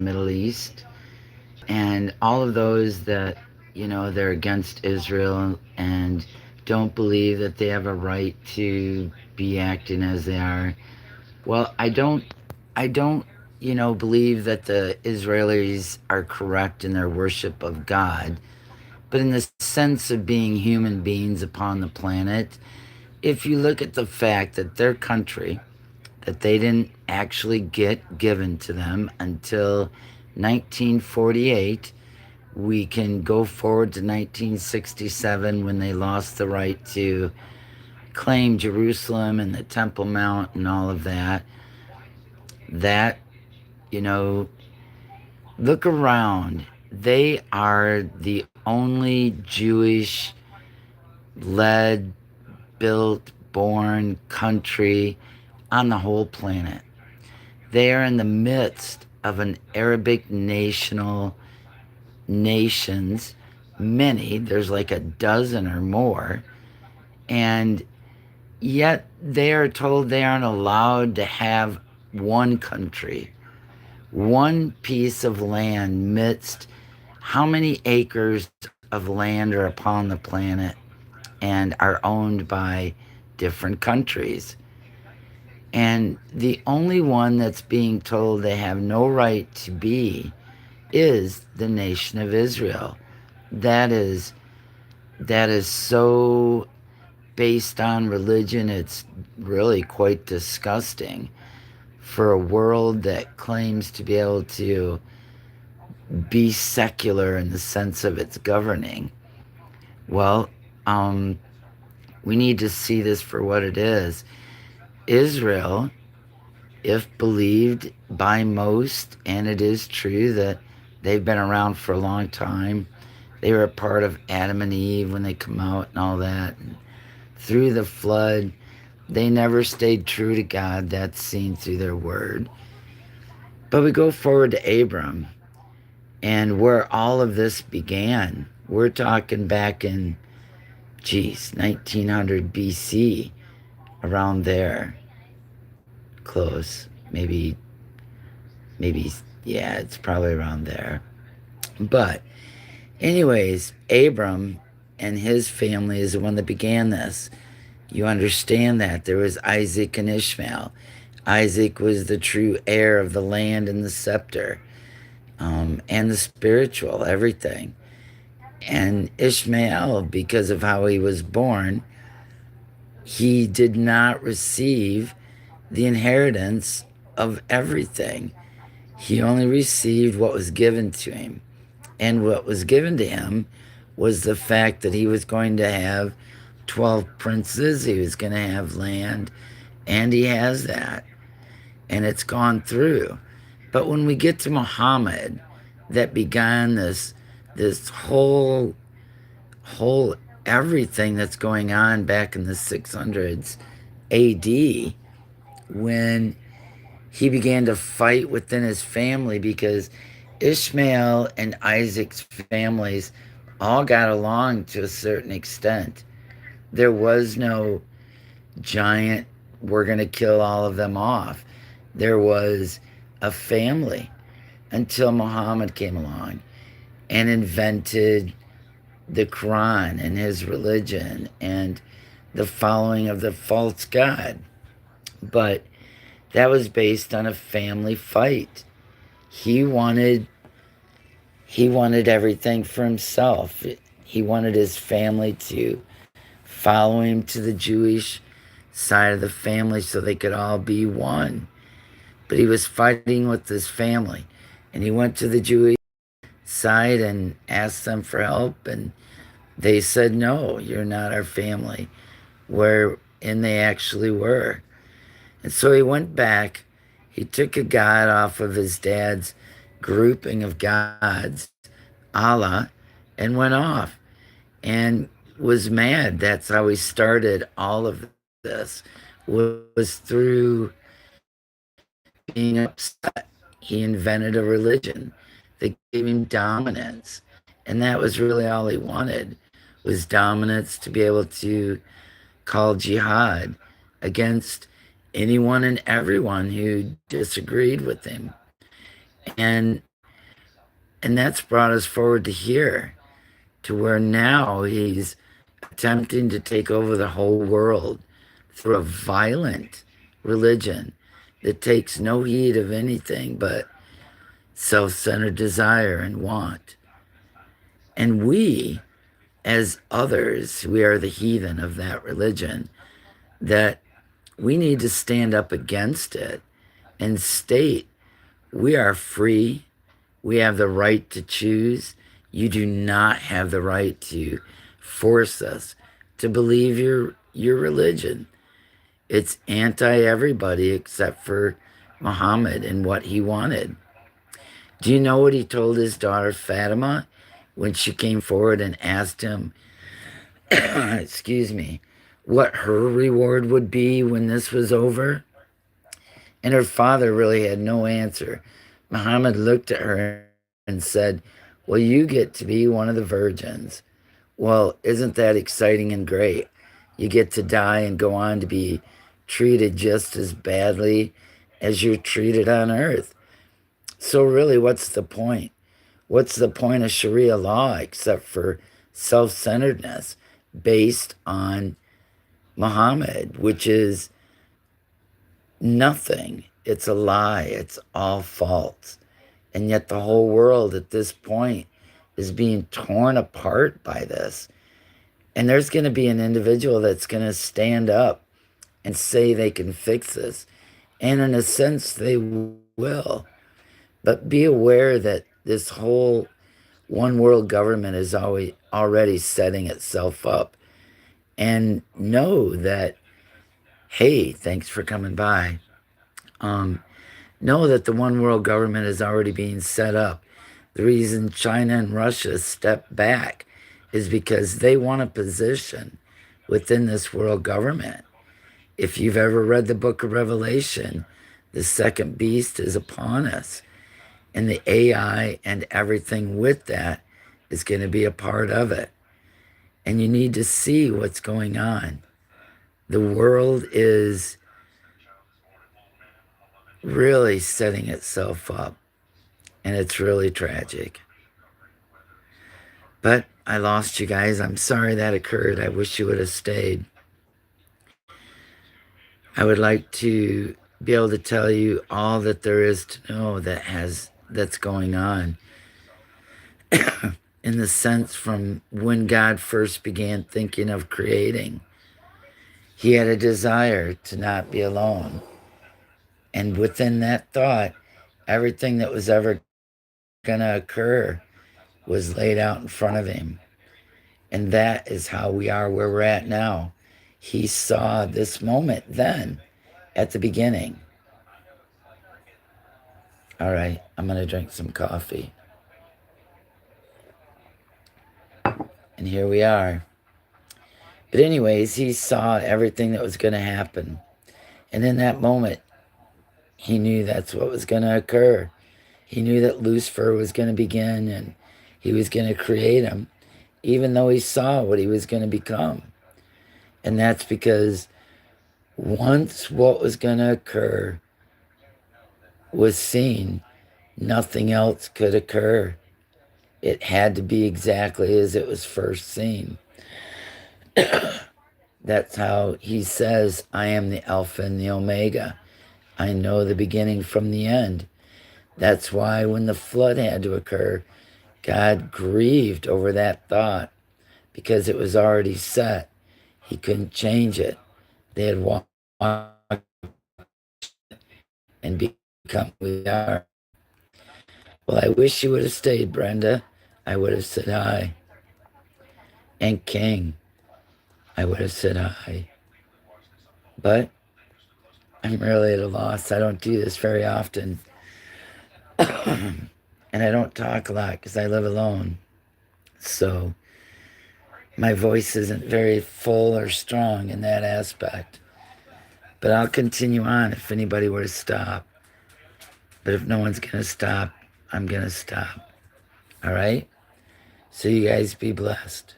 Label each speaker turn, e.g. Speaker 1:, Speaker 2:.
Speaker 1: Middle East, and all of those that, they're against Israel and don't believe that they have a right to be acting as they are. Well, I don't, believe that the Israelis are correct in their worship of God, but in the sense of being human beings upon the planet, if you look at the fact that their country, that they didn't actually get given to them until 1948, we can go forward to 1967 when they lost the right to claim Jerusalem and the Temple Mount and all of that. That, you know, look around. They are the only Jewish led, built, born country on the whole planet. They are in the midst of an Arabic nations, many, there's like a dozen or more, and yet they are told they aren't allowed to have one country, one piece of land midst how many acres of land are upon the planet and are owned by different countries. And the only one that's being told they have no right to be is the nation of Israel. That is that is so based on religion, it's really quite disgusting for a world that claims to be able to be secular in the sense of its governing. Well, um, we need to see this for what it is. Israel, if believed by most, and it is true that they've been around for a long time, they were a part of Adam and Eve when they come out and all that. And through the flood, they never stayed true to God. That's seen through their word. But we go forward to Abram and where all of this began. We're talking back in, 1900 BC, around there. Close. Maybe, yeah, it's probably around there. But, anyways, Abram and his family is the one that began this. You understand that. There was Isaac and Ishmael. Isaac was the true heir of the land and the scepter, and the spiritual, everything. And Ishmael, because of how he was born, he did not receive the inheritance of everything. He only received what was given to him. And what was given to him was the fact that he was going to have 12 princes, he was going to have land, and he has that. And it's gone through. But when we get to Muhammad, that began this whole everything that's going on back in the 600s AD, when he began to fight within his family because Ishmael and Isaac's families all got along to a certain extent. There was no giant, we're going to kill all of them off. There was a family until Muhammad came along and invented the Quran and his religion and the following of the false god. But that was based on a family fight. He wanted he wanted everything for himself. He wanted his family to follow him to the Jewish side of the family so they could all be one. But he was fighting with his family. And he went to the Jewish side and asked them for help, and they said, "No, you're not our family." Wherein they actually were. And so he went back. He took a god off of his dad's grouping of gods, Allah, and went off and was mad. That's how he started all of this, was through being upset. He invented a religion that gave him dominance. And that was really all he wanted, was dominance, to be able to call jihad against anyone and everyone who disagreed with him. And And that's brought us forward to here, to where now he's attempting to take over the whole world through a violent religion that takes no heed of anything but self centered desire and want. And we, as others, we are the heathen of that religion, that we need to stand up against it and state we are free. We have the right to choose. You do not have the right to force us to believe your religion. It's anti everybody except for Muhammad and what he wanted. Do you know what he told his daughter Fatima when she came forward and asked him, excuse me, what her reward would be when this was over? And her father really had no answer. Muhammad looked at her and said, well, you get to be one of the virgins. Well, isn't that exciting and great? You get to die and go on to be treated just as badly as you're treated on earth. So, really, what's the point? What's the point of Sharia law except for self centeredness based on Muhammad, which is nothing? It's a lie, it's all false. And yet, the whole world at this point is being torn apart by this. And there's going to be an individual that's going to stand up and say they can fix this. And in a sense, they will. But be aware that this whole one world government is already setting itself up. And know that, hey, thanks for coming by. Know that the one world government is already being set up. The reason China and Russia stepped back is because they want a position within this world government. If you've ever read the book of Revelation, the second beast is upon us. And the AI and everything with that is going to be a part of it. And you need to see what's going on. The world is really setting itself up, and it's really tragic. But I lost you guys. I'm sorry that occurred. I wish you would have stayed. I would like to be able to tell you all that there is to know that's going on. In the sense from when God first began thinking of creating, he had a desire to not be alone. And within that thought, everything that was ever going to occur was laid out in front of him. And that is how we are where we're at now. He saw this moment then at the beginning. All right, I'm going to drink some coffee. And here we are. But, anyways, he saw everything that was going to happen. And in that moment, he knew that's what was going to occur. He knew that Lucifer was going to begin and he was going to create him, even though he saw what he was going to become. And that's because once what was going to occur was seen, nothing else could occur. It had to be exactly as it was first seen. That's how he says, I am the Alpha and the Omega. I know the beginning from the end. That's why when the flood had to occur, God grieved over that thought because it was already set. He couldn't change it. They had walked and become who we are. Well, I wish you would have stayed, Brenda. I would have said hi. And King, I would have said hi. But I'm really at a loss. I don't do this very often. And I don't talk a lot because I live alone. So my voice isn't very full or strong in that aspect. But I'll continue on if anybody were to stop. But if no one's going to stop, I'm going to stop. All right? So you guys be blessed.